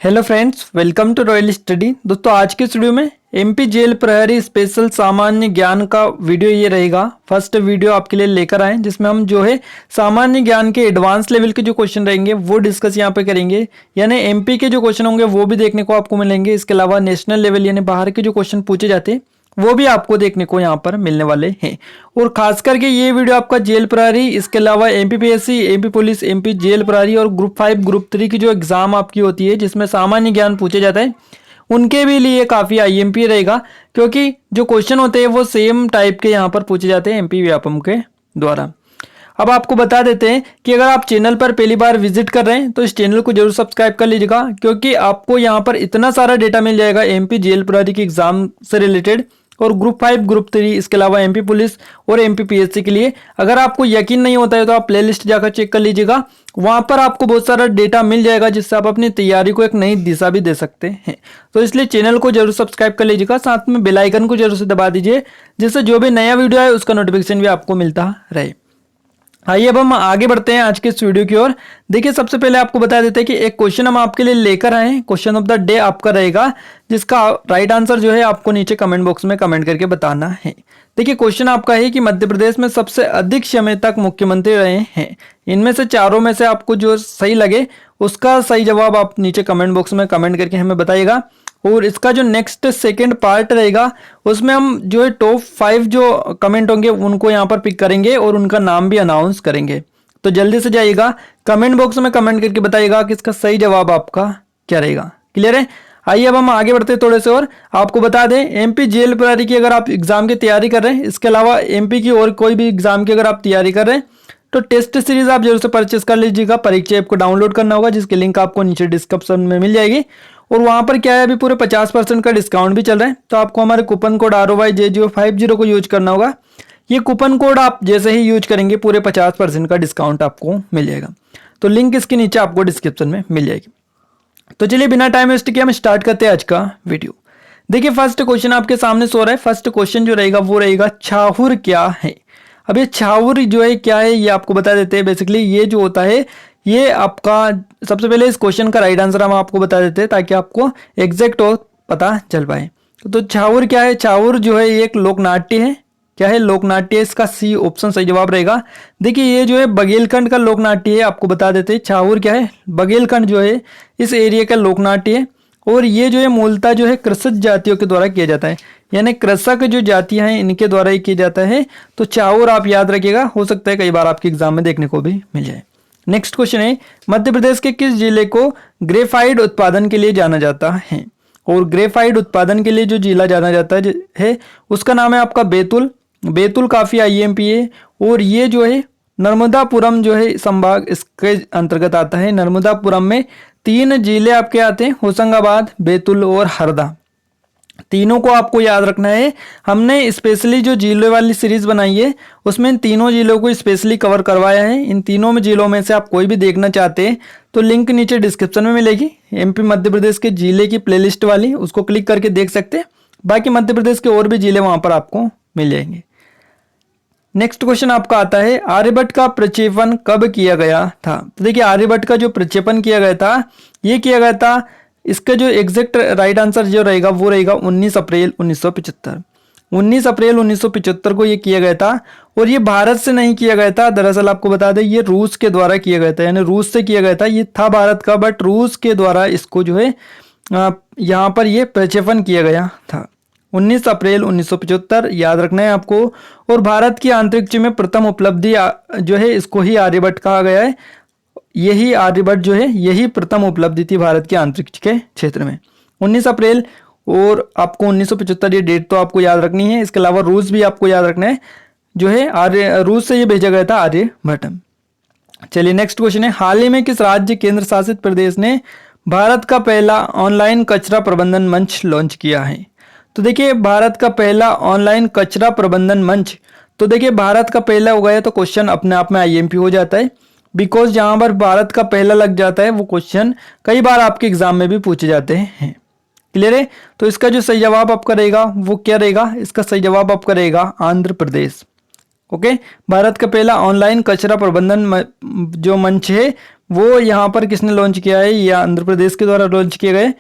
Hello friends, welcome to royal study. दोस्तों आज के वीडियो में एमपी जेल प्रहरी स्पेशल सामान्य ज्ञान का वीडियो ये रहेगा। फर्स्ट वीडियो आपके लिए लेकर आए जिसमें हम जो है सामान्य ज्ञान के एडवांस लेवल के जो क्वेश्चन रहेंगे वो डिस्कस यहाँ पे करेंगे। यानी एमपी के जो क्वेश्चन होंगे वो भी देखने को आपको मिलेंगे। इसके अलावा नेशनल लेवल यानी बाहर के जो क्वेश्चन पूछे जाते हैं वो भी आपको देखने को यहाँ पर मिलने वाले हैं। और खास करके ये वीडियो आपका जेल प्रहरी, इसके अलावा एमपीपीएससी, एमपी पुलिस, एमपी जेल प्रहरी और ग्रुप 5 ग्रुप 3 की जो एग्जाम आपकी होती है जिसमें सामान्य ज्ञान पूछे जाता है उनके भी लिए काफ़ी आईएमपी रहेगा, क्योंकि जो क्वेश्चन होते हैं वो सेम टाइप के यहाँ पर पूछे जाते हैं एमपी व्यापम के द्वारा। अब आपको बता देते हैं कि अगर आप चैनल पर पहली बार विजिट कर रहे हैं तो इस चैनल को जरूर सब्सक्राइब कर लीजिएगा, क्योंकि आपको यहाँ पर इतना सारा डेटा मिल जाएगा एमपी जेल प्रहरी की एग्जाम से रिलेटेड और ग्रुप 5 ग्रुप 3, इसके अलावा एमपी पुलिस और एमपी पीएससी के लिए। अगर आपको यकीन नहीं होता है तो आप प्लेलिस्ट जाकर चेक कर लीजिएगा, वहां पर आपको बहुत सारा डेटा मिल जाएगा जिससे आप अपनी तैयारी को एक नई दिशा भी दे सकते हैं। तो इसलिए चैनल को जरूर सब्सक्राइब कर लीजिएगा, साथ में बेल आइकन को जरूर से दबा दीजिए जिससे जो भी नया वीडियो है उसका नोटिफिकेशन भी आपको मिलता रहे। आइए अब हम आगे बढ़ते हैं आज के इस वीडियो की ओर। देखिए सबसे पहले आपको बता देते हैं कि एक क्वेश्चन हम आपके लिए लेकर आए हैं। क्वेश्चन ऑफ द डे आपका रहेगा जिसका राइट आंसर जो है आपको नीचे कमेंट बॉक्स में कमेंट करके बताना है। देखिए क्वेश्चन आपका है कि मध्य प्रदेश में सबसे अधिक समय तक मुख्यमंत्री रहे हैं, इनमें से चारों में से आपको जो सही लगे उसका सही जवाब आप नीचे कमेंट बॉक्स में कमेंट करके हमें बताइएगा। और इसका जो नेक्स्ट सेकंड पार्ट रहेगा उसमें हम जो है टॉप 5 जो कमेंट होंगे उनको यहाँ पर पिक करेंगे और उनका नाम भी अनाउंस करेंगे। तो जल्दी से जाइएगा कमेंट बॉक्स में कमेंट करके बताइएगा कि इसका सही जवाब आपका क्या रहेगा। क्लियर है? आइए अब हम आगे बढ़ते हैं थोड़े से। और आपको बता दें एमपी जेल प्रहरी की अगर आप एग्जाम की तैयारी कर रहे हैं, इसके अलावा एमपी की और कोई भी एग्जाम की अगर आप तैयारी कर रहे हैं तो टेस्ट सीरीज आप जरूर से परचेस कर लीजिएगा। परीक्षा ऐप को डाउनलोड करना होगा जिसकी लिंक आपको नीचे डिस्क्रिप्शन में मिल जाएगी। और वहां पर क्या है, अभी पूरे 50% का डिस्काउंट भी चल रहा है, तो आपको हमारे कूपन कोड ROYJ050 को यूज करना होगा। ये कूपन कोड आप जैसे ही यूज करेंगे पूरे 50% का डिस्काउंट आपको मिल जाएगा। तो लिंक इसके नीचे आपको डिस्क्रिप्शन में मिल जाएगी। तो चलिए बिना टाइम वेस्ट किए हम स्टार्ट करते हैं आज का वीडियो। देखिए फर्स्ट क्वेश्चन आपके सामने सो रहा है। फर्स्ट क्वेश्चन जो रहेगा वो रहेगा छाहुर क्या है। अब ये छाहुर जो है क्या है ये आपको बता देते हैं। बेसिकली ये जो होता है ये आपका, सबसे पहले इस क्वेश्चन का राइट आंसर हम आपको बता देते हैं ताकि आपको एग्जैक्ट और पता चल पाए। तो छाहुर क्या है? छाहुर जो है ये एक लोकनाट्य है। क्या है? लोकनाट्य। इसका सी ऑप्शन सही जवाब रहेगा। देखिए ये जो है बघेलखंड का लोकनाट्य है, आपको बता देते हैं। छाहुर क्या है? बघेलखंड जो है इस एरिया का लोकनाट्य है। और ये जो है मूलतः जो है कृषक जातियों के द्वारा किया जाता है, यानी कृषक जो जातियां हैं इनके द्वारा ही किया जाता है। तो छाहुर आप याद रखिएगा, हो सकता है कई बार आपके एग्जाम में देखने को भी मिल जाए। नेक्स्ट क्वेश्चन है मध्य प्रदेश के किस जिले को ग्रेफाइट उत्पादन के लिए जाना जाता है? और ग्रेफाइट उत्पादन के लिए जो जिला जाना जाता है उसका नाम है आपका बैतूल। बैतूल काफी आईएमपी है और ये जो है नर्मदापुरम जो है संभाग इसके अंतर्गत आता है। नर्मदापुरम में 3 जिले आपके आते हैं, होशंगाबाद, बैतूल और हरदा। तीनों को आपको याद रखना है। हमने स्पेशली जो जिले वाली सीरीज बनाई है उसमें इन तीनों जिलों को स्पेशली कवर करवाया है। इन तीनों में जिलों में से आप कोई भी देखना चाहते हैं तो लिंक नीचे डिस्क्रिप्शन में मिलेगी, एमपी मध्य प्रदेश के जिले की प्लेलिस्ट वाली, उसको क्लिक करके देख सकते हैं। बाकी मध्य प्रदेश के और भी जिले वहां पर आपको मिल जाएंगे। नेक्स्ट क्वेश्चन आपका आता है आर्यभट्ट का प्रक्षेपण कब किया गया था? तो देखिए आर्यभट्ट का जो प्रक्षेपण किया गया था ये किया गया था, इसका जो एग्जैक्ट राइट आंसर जो रहेगा वो रहेगा 19 अप्रैल 1975। 19 अप्रैल 1975 को ये किया गया था। और ये भारत से नहीं किया गया था, दरअसल आपको बता दें ये रूस के द्वारा किया गया था, यानी रूस से किया गया था। ये था भारत का बट रूस के द्वारा इसको जो है यहाँ पर ये प्रक्षेपण किया गया था 19 अप्रैल 1975, याद रखना है आपको। और भारत की अंतरिक्ष में प्रथम उपलब्धि जो है इसको ही आर्यभट्ट कहा गया है। यही आर्यभट्ट जो है यही प्रथम उपलब्धि थी भारत के अंतरिक्ष के क्षेत्र में 19 अप्रैल। और आपको 1975 ये डेट तो आपको याद रखनी है। इसके अलावा रूस भी आपको याद रखना है, जो है रूस से ये भेजा गया था आर्यभट्ट। चलिए नेक्स्ट क्वेश्चन है हाल ही में किस राज्य केंद्र शासित प्रदेश ने भारत का पहला ऑनलाइन कचरा प्रबंधन मंच लॉन्च किया है? तो देखिए भारत का पहला ऑनलाइन कचरा प्रबंधन मंच, तो देखिए भारत का पहला हो गया तो क्वेश्चन अपने आप में आईएमपी हो जाता है, बिकॉज जहां पर भारत का पहला लग जाता है वो क्वेश्चन कई बार आपके एग्जाम में भी पूछे जाते हैं। क्लियर है? तो इसका जो सही जवाब आपका रहेगा वो क्या रहेगा? इसका सही जवाब आपका रहेगा आंध्र प्रदेश। ओके, भारत का पहला ऑनलाइन कचरा प्रबंधन जो मंच है वो यहाँ पर किसने लॉन्च किया है, ये आंध्र प्रदेश के द्वारा लॉन्च किए गए।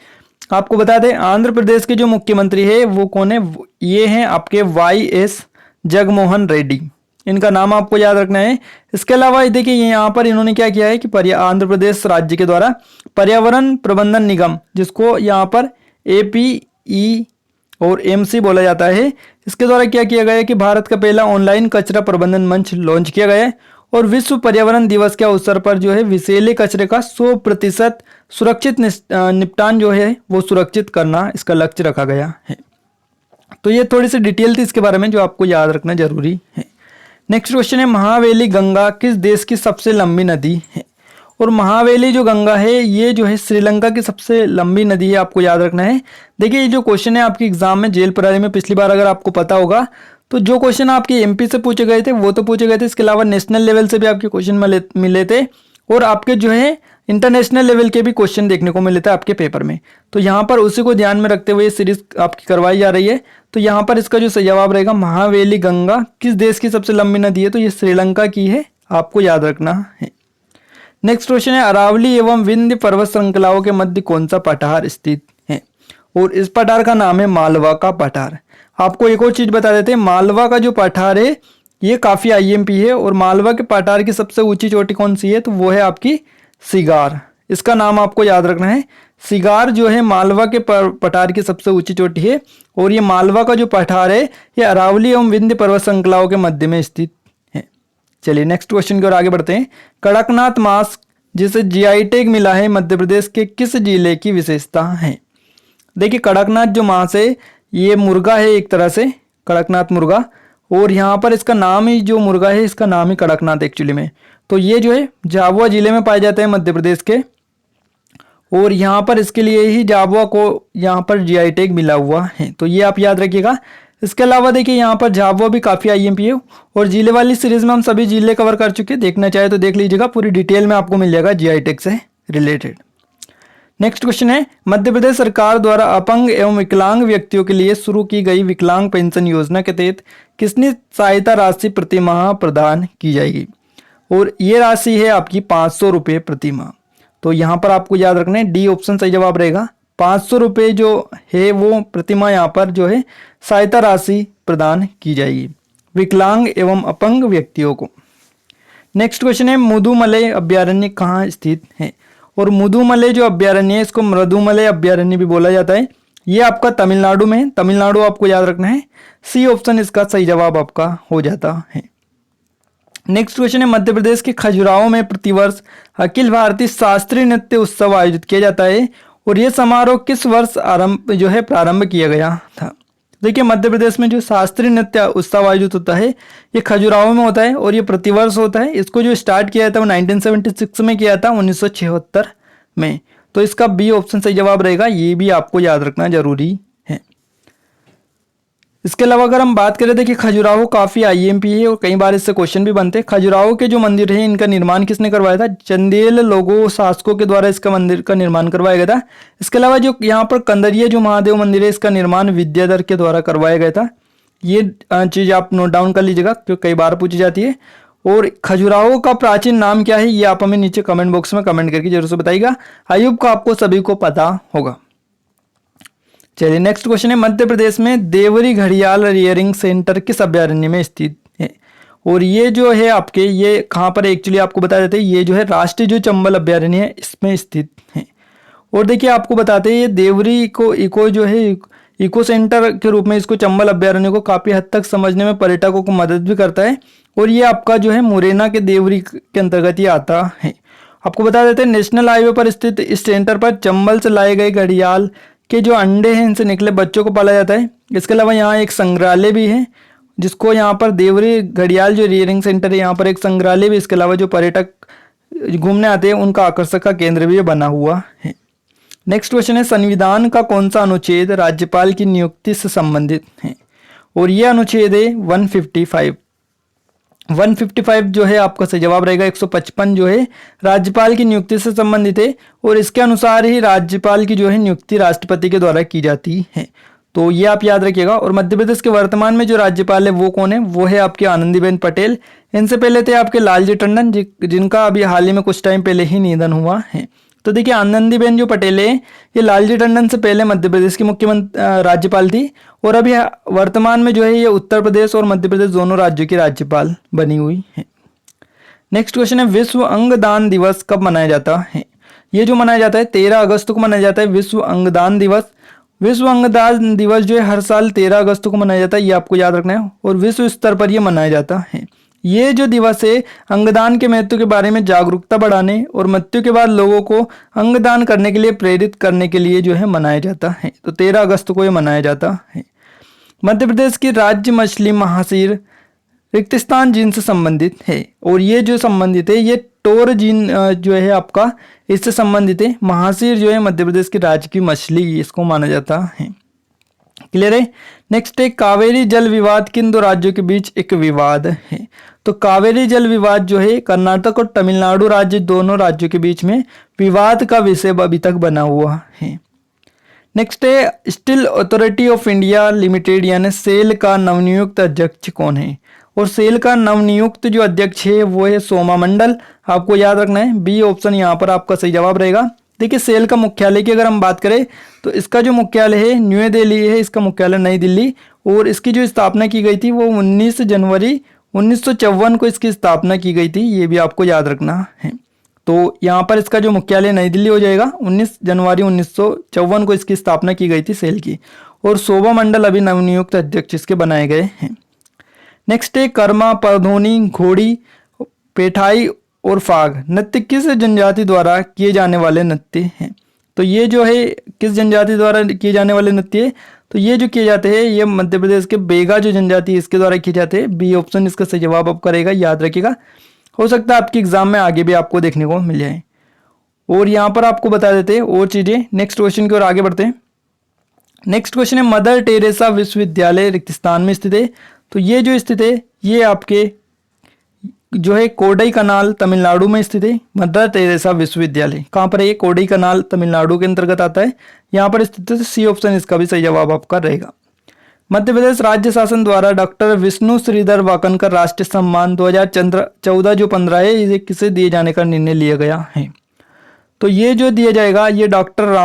आपको बता दें आंध्र प्रदेश के जो मुख्यमंत्री है वो कौन है, ये हैं आपके YS जगनमोहन रेड्डी, इनका नाम आपको याद रखना है। इसके अलावा देखिए यहाँ पर इन्होंने क्या किया है कि आंध्र प्रदेश राज्य के द्वारा पर्यावरण प्रबंधन निगम, जिसको यहाँ पर APE और MC बोला जाता है, इसके द्वारा क्या किया गया है कि भारत का पहला ऑनलाइन कचरा प्रबंधन मंच लॉन्च किया गया है और विश्व पर्यावरण दिवस के अवसर पर जो है विषैले कचरे का 100% सुरक्षित निपटान जो है वो सुरक्षित करना इसका लक्ष्य रखा गया है। तो ये थोड़ी सी डिटेल थी इसके बारे में जो आपको याद रखना जरूरी है। नेक्स्ट क्वेश्चन है महावेली गंगा किस देश की सबसे लंबी नदी है। और महावेली जो गंगा है ये जो है श्रीलंका की सबसे लंबी नदी है, आपको याद रखना है। देखिए ये जो क्वेश्चन है आपके एग्जाम में जेल प्रहरी में पिछली बार अगर आपको पता होगा तो जो क्वेश्चन आपके MP से पूछे गए थे वो तो पूछे गए थे, इसके अलावा नेशनल लेवल से भी आपके क्वेश्चन मिले थे और आपके जो है इंटरनेशनल लेवल के भी क्वेश्चन देखने को मिले थे आपके पेपर में। तो यहाँ पर उसी को ध्यान में रखते हुए सीरीज आपकी करवाई जा रही है। तो यहाँ पर इसका जो सही जवाब रहेगा महावेली गंगा किस देश की सबसे लंबी नदी है, तो ये श्रीलंका की है, आपको याद रखना है। नेक्स्ट क्वेश्चन है अरावली एवं विंध्य पर्वत श्रृंखलाओं के मध्य कौन सा पठार स्थित है। और इस पठार का नाम है मालवा का पठार। आपको एक और चीज बता देते हैं, मालवा का जो पठार है ये काफी IMP है और मालवा के पठार की सबसे ऊंची चोटी कौन सी है, तो वो है आपकी सिगार। इसका नाम आपको याद रखना है। सिगार जो है मालवा के पठार की सबसे ऊंची चोटी है और ये मालवा का जो पठार है ये अरावली एवं विंध्य पर्वत श्रृंखलाओं के मध्य में स्थित है। चलिए नेक्स्ट क्वेश्चन की ओर आगे बढ़ते हैं। कड़कनाथ मांस जिसे GI टैग मिला है मध्य प्रदेश के किस जिले की विशेषता है। देखिए कड़कनाथ जो मांस है ये मुर्गा है एक तरह से, कड़कनाथ मुर्गा, और यहाँ पर इसका नाम ही जो मुर्गा है इसका नाम ही कड़कनाथ एक्चुअली में। तो ये जो है झाबुआ जिले में पाए जाते हैं मध्य प्रदेश के और यहाँ पर इसके लिए ही झाबुआ को यहाँ पर GI टैग मिला हुआ है, तो ये आप याद रखिएगा। इसके अलावा देखिए यहाँ पर झाबुआ भी काफ़ी IMP है और जिले वाली सीरीज में हम सभी जिले कवर कर चुके हैं, देखना चाहे तो देख लीजिएगा, पूरी डिटेल में आपको मिल जाएगा GI टैग से रिलेटेड। नेक्स्ट क्वेश्चन है मध्य प्रदेश सरकार द्वारा अपंग एवं विकलांग व्यक्तियों के लिए शुरू की गई विकलांग पेंशन योजना के तहत कितनी सहायता राशि प्रति माह प्रदान की जाएगी। और ये राशि है आपकी 500 रुपये प्रति माह। तो यहाँ पर आपको याद रखना है D ऑप्शन सही जवाब रहेगा। 500 रुपये जो है वो प्रति माह यहाँ पर जो है सहायता राशि प्रदान की जाएगी विकलांग एवं अपंग व्यक्तियों को। नेक्स्ट क्वेश्चन है मुदुमलई अभ्यारण्य कहाँ स्थित है। और मुदुमलई जो अभ्यारण्य है इसको मृदुमलई अभ्यारण्य भी बोला जाता है, ये आपका तमिलनाडु में है, तमिलनाडु आपको याद रखना है। C ऑप्शन इसका सही जवाब आपका हो जाता है। नेक्स्ट क्वेश्चन है मध्य प्रदेश के खजुराहो में प्रतिवर्ष अखिल भारतीय शास्त्रीय नृत्य उत्सव आयोजित किया जाता है और यह समारोह किस वर्ष प्रारंभ किया गया था। देखिए मध्य प्रदेश में जो शास्त्रीय नृत्य उत्सव आयोजित होता है ये खजुराहो में होता है और ये प्रतिवर्ष होता है। इसको जो स्टार्ट किया था वो 1976 में किया था, 1976 में। तो इसका B ऑप्शन सही जवाब रहेगा, ये भी आपको याद रखना जरूरी है। इसके अलावा अगर हम बात करें देखिए खजुराहो काफ़ी IMP है और कई बार इससे क्वेश्चन भी बनते हैं। खजुराहो के जो मंदिर है इनका निर्माण किसने करवाया था, चंदेल लोगो शासकों के द्वारा इसका मंदिर का निर्माण करवाया गया था। इसके अलावा जो यहाँ पर कंदरिया जो महादेव मंदिर है इसका निर्माण विद्याधर के द्वारा करवाया गया था। ये चीज़ आप नोट डाउन कर लीजिएगा क्योंकि कई बार पूछी जाती है। और खजुराहो का प्राचीन नाम क्या है ये आप हमें नीचे कमेंट बॉक्स में कमेंट करके जरूर से बताइएगा। आयुब को आपको सभी को पता होगा। चलिए नेक्स्ट क्वेश्चन है मध्य प्रदेश में देवरी घड़ियाल रियरिंग सेंटर किस अभ्यारण्य में स्थित है। और ये जो है आपके ये कहाँ पर एक्चुअली आपको बता देते हैं, ये जो है राष्ट्रीय जो चंबल अभ्यारण्य है इसमें स्थित है। और देखिए आपको बताते हैं ये देवरी को इको जो है इको सेंटर के रूप में इसको चंबल अभ्यारण्य को काफ़ी हद तक समझने में पर्यटकों को मदद भी करता है और ये आपका जो है मुरैना के देवरी के अंतर्गत ही आता है। आपको बता देते हैं नेशनल हाईवे पर स्थित इस सेंटर पर चंबल से लाए गए घड़ियाल के जो अंडे हैं इनसे निकले बच्चों को पाला जाता है। इसके अलावा यहाँ एक संग्रहालय भी है जिसको यहाँ पर देवरी घड़ियाल जो रियरिंग सेंटर है यहाँ पर एक संग्रहालय भी, इसके अलावा जो पर्यटक घूमने आते हैं उनका आकर्षण का केंद्र भी बना हुआ है। नेक्स्ट क्वेश्चन है संविधान का कौन सा अनुच्छेद राज्यपाल की नियुक्ति से संबंधित है। और यह अनुच्छेद है 155 जो है आपका सही जवाब रहेगा। 155 जो है राज्यपाल की नियुक्ति से संबंधित है और इसके अनुसार ही राज्यपाल की जो है नियुक्ति राष्ट्रपति के द्वारा की जाती है। तो ये आप याद रखिएगा। और मध्य प्रदेश के वर्तमान में जो राज्यपाल है वो कौन है, वो है आपकी आनंदीबेन पटेल। इनसे पहले थे आपके लालजी टंडन जिनका अभी हाल ही में कुछ टाइम पहले ही निधन हुआ है। तो देखिए आनंदीबेन जो पटेल है ये लालजी टंडन से पहले मध्य प्रदेश की मुख्यमंत्री राज्यपाल थी, और अभी वर्तमान में जो है ये उत्तर प्रदेश और मध्य प्रदेश दोनों राज्यों की राज्यपाल बनी हुई है। नेक्स्ट क्वेश्चन है, विश्व अंगदान दिवस कब मनाया जाता है। ये जो मनाया जाता है 13 अगस्त को मनाया जाता है विश्व अंगदान दिवस। विश्व अंगदान दिवस जो है हर साल 13 अगस्त को मनाया जाता है, ये आपको याद रखना है, और विश्व स्तर पर यह मनाया जाता है। ये जो दिवस है अंगदान के महत्व के बारे में जागरूकता बढ़ाने और मृत्यु के बाद लोगों को अंगदान करने के लिए प्रेरित करने के लिए जो है मनाया जाता है। तो 13 अगस्त को यह मनाया जाता है। मध्य प्रदेश की राज्य मछली महासीर रिक्तस्थान जीन से संबंधित है, और ये जो संबंधित है ये टोर जीन जो है आपका इससे संबंधित है। महासीर जो है मध्य प्रदेश की राज्य की मछली इसको माना जाता है। क्लियर है। नेक्स्ट है, कावेरी जल विवाद किन दो राज्यों के बीच एक विवाद है। तो कावेरी जल विवाद जो है कर्नाटक और तमिलनाडु राज्य दोनों राज्यों के बीच में विवाद का विषय अभी तक बना हुआ है। नेक्स्ट है, steel authority of India limited यानी सेल का नवनियुक्त अध्यक्ष कौन है। और सेल का नवनियुक्त जो अध्यक्ष है वो है सोमा मंडल। आपको याद रखना है, बी ऑप्शन यहाँ पर आपका सही जवाब रहेगा। देखिए सेल का मुख्यालय की अगर हम बात करें तो इसका जो मुख्यालय है न्यू दिल्ली है, इसका मुख्यालय नई दिल्ली, और इसकी जो स्थापना की गई थी वो 19 जनवरी 1954 को इसकी स्थापना की गई थी, ये भी आपको याद रखना है। तो यहाँ पर इसका जो मुख्यालय नई दिल्ली हो जाएगा। 19 जनवरी 1954 को इसकी स्थापना की गई थी सेल की, और शोभा मंडल अभी नवनियुक्त अध्यक्ष इसके बनाए गए हैं। नेक्स्ट है, कर्मा, परधोनी, घोड़ी, पेठाई और फाग नृत्य किस जनजाति द्वारा किए जाने वाले नृत्य हैं। तो ये जो है किस जनजाति द्वारा किए जाने वाले नृत्य है, तो ये जो किए जाते हैं ये मध्य प्रदेश के बेगा जो जनजाति इसके द्वारा किए जाते हैं। बी ऑप्शन इसका सही जवाब आपका रहेगा, याद रखिएगा। हो सकता है आपके एग्जाम में आगे भी आपको देखने को मिल जाए। और यहाँ पर आपको बता देते हैं और चीजें। नेक्स्ट क्वेश्चन की ओर आगे बढ़ते हैं। नेक्स्ट क्वेश्चन है, मदर टेरेसा विश्वविद्यालय रिक्तस्थान में स्थित है। तो ये जो स्थित है ये आपके जो है कोडई कनाल तमिलनाडु में स्थित है। मदर टेरेसा विश्वविद्यालय कहाँ पर है, ये कोडई कनाल तमिलनाडु के अंतर्गत आता है, यहाँ पर स्थित है। सी ऑप्शन इसका भी सही जवाब आपका रहेगा। मध्य प्रदेश राज्य शासन द्वारा डॉक्टर विष्णु श्रीधर वाकनकर राष्ट्रीय सम्मान 2014 जो 15 है इसे किसे दिए जाने का निर्णय लिया गया है। तो ये जो दिया जाएगा ये डॉक्टर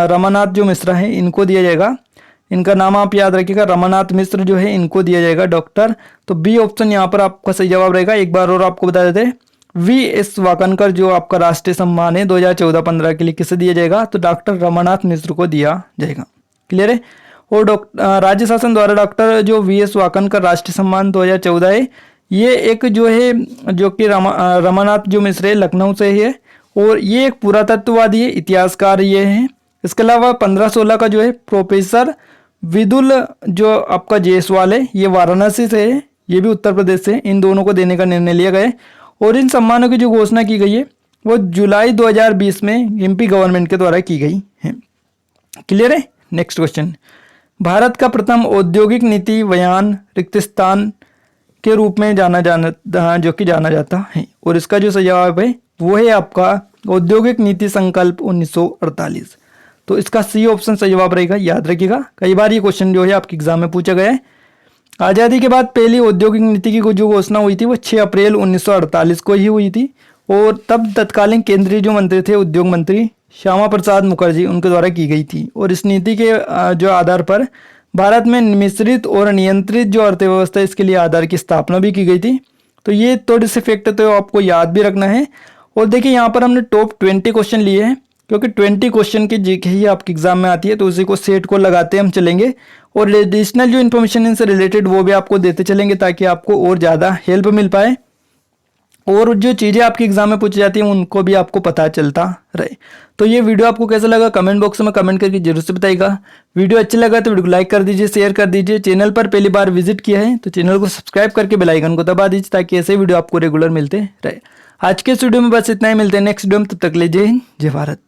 रमानाथ जो मिश्रा है इनको दिया जाएगा। इनका नाम आप याद रखिएगा, रमानाथ मिश्र जो है इनको दिया जाएगा डॉक्टर। तो बी ऑप्शन यहाँ पर आपका सही जवाब रहेगा। एक बार और आपको बता देते हैं, वी.एस. वाकनकर जो आपका राष्ट्रीय सम्मान है 2014-15 के लिए किसे दिया जाएगा, तो डॉक्टर रमानाथ मिश्र को दिया जाएगा। क्लियर है। और राज्य शासन द्वारा डॉक्टर जो वी.एस. वाकनकर राष्ट्रीय सम्मान 2014 है, ये एक जो है जो कि रमानाथ जो मिश्र है लखनऊ से ही है, और ये एक पुरातत्ववादी है, इतिहासकार ये है। इसके अलावा 1516 का जो है प्रोफेसर विदुल जो आपका जायसवाल है ये वाराणसी से है, ये भी उत्तर प्रदेश से। इन दोनों को देने का निर्णय लिया गया है, और इन सम्मानों की जो घोषणा की गई है वो जुलाई 2020 में एमपी गवर्नमेंट के द्वारा की गई है। क्लियर है। नेक्स्ट क्वेश्चन, भारत का प्रथम औद्योगिक नीति बयान रिक्तस्थान के रूप में जाना जाता है, और इसका जो सही जवाब है वो है आपका औद्योगिक नीति संकल्प 1948। तो इसका सी ऑप्शन सही जवाब रहेगा, याद रखिएगा। कई बार ये क्वेश्चन जो है आपके एग्जाम में पूछा गया है। आज़ादी के बाद पहली औद्योगिक नीति की जो घोषणा हुई थी वो 6 अप्रैल 1948 को ही हुई थी, और तब तत्कालीन केंद्रीय जो मंत्री थे उद्योग मंत्री श्यामा प्रसाद मुखर्जी उनके द्वारा की गई थी। और इस नीति के जो आधार पर भारत में मिश्रित और नियंत्रित जो अर्थव्यवस्था इसके लिए आधार की स्थापना भी की गई थी। तो ये थोड़े से फैक्ट तो आपको याद भी रखना है। और देखिए यहाँ पर हमने टॉप 20 क्वेश्चन लिए हैं, क्योंकि 20 क्वेश्चन की जीके ही आपके एग्जाम में आती है, तो उसी को सेट को लगाते हम चलेंगे, और एडिशनल जो इन्फॉर्मेशन इनसे रिलेटेड वो भी आपको देते चलेंगे ताकि आपको और ज़्यादा हेल्प मिल पाए, और जो चीज़ें आपके एग्जाम में पूछी जाती हैं उनको भी आपको पता चलता रहे। तो ये वीडियो आपको कैसा लगा कमेंट बॉक्स में कमेंट करके जरूर से बताइएगा। वीडियो अच्छा लगा तो वीडियो को लाइक कर दीजिए, शेयर कर दीजिए। चैनल पर पहली बार विजिट किया है तो चैनल को सब्सक्राइब करके बेल आइकन को दबा दीजिए ताकि ऐसे वीडियो आपको रेगुलर मिलते रहे। आज के इस वीडियो में बस इतना ही, मिलते हैं नेक्स्ट वीडियो में, तब तक ले जय हिंद जय भारत।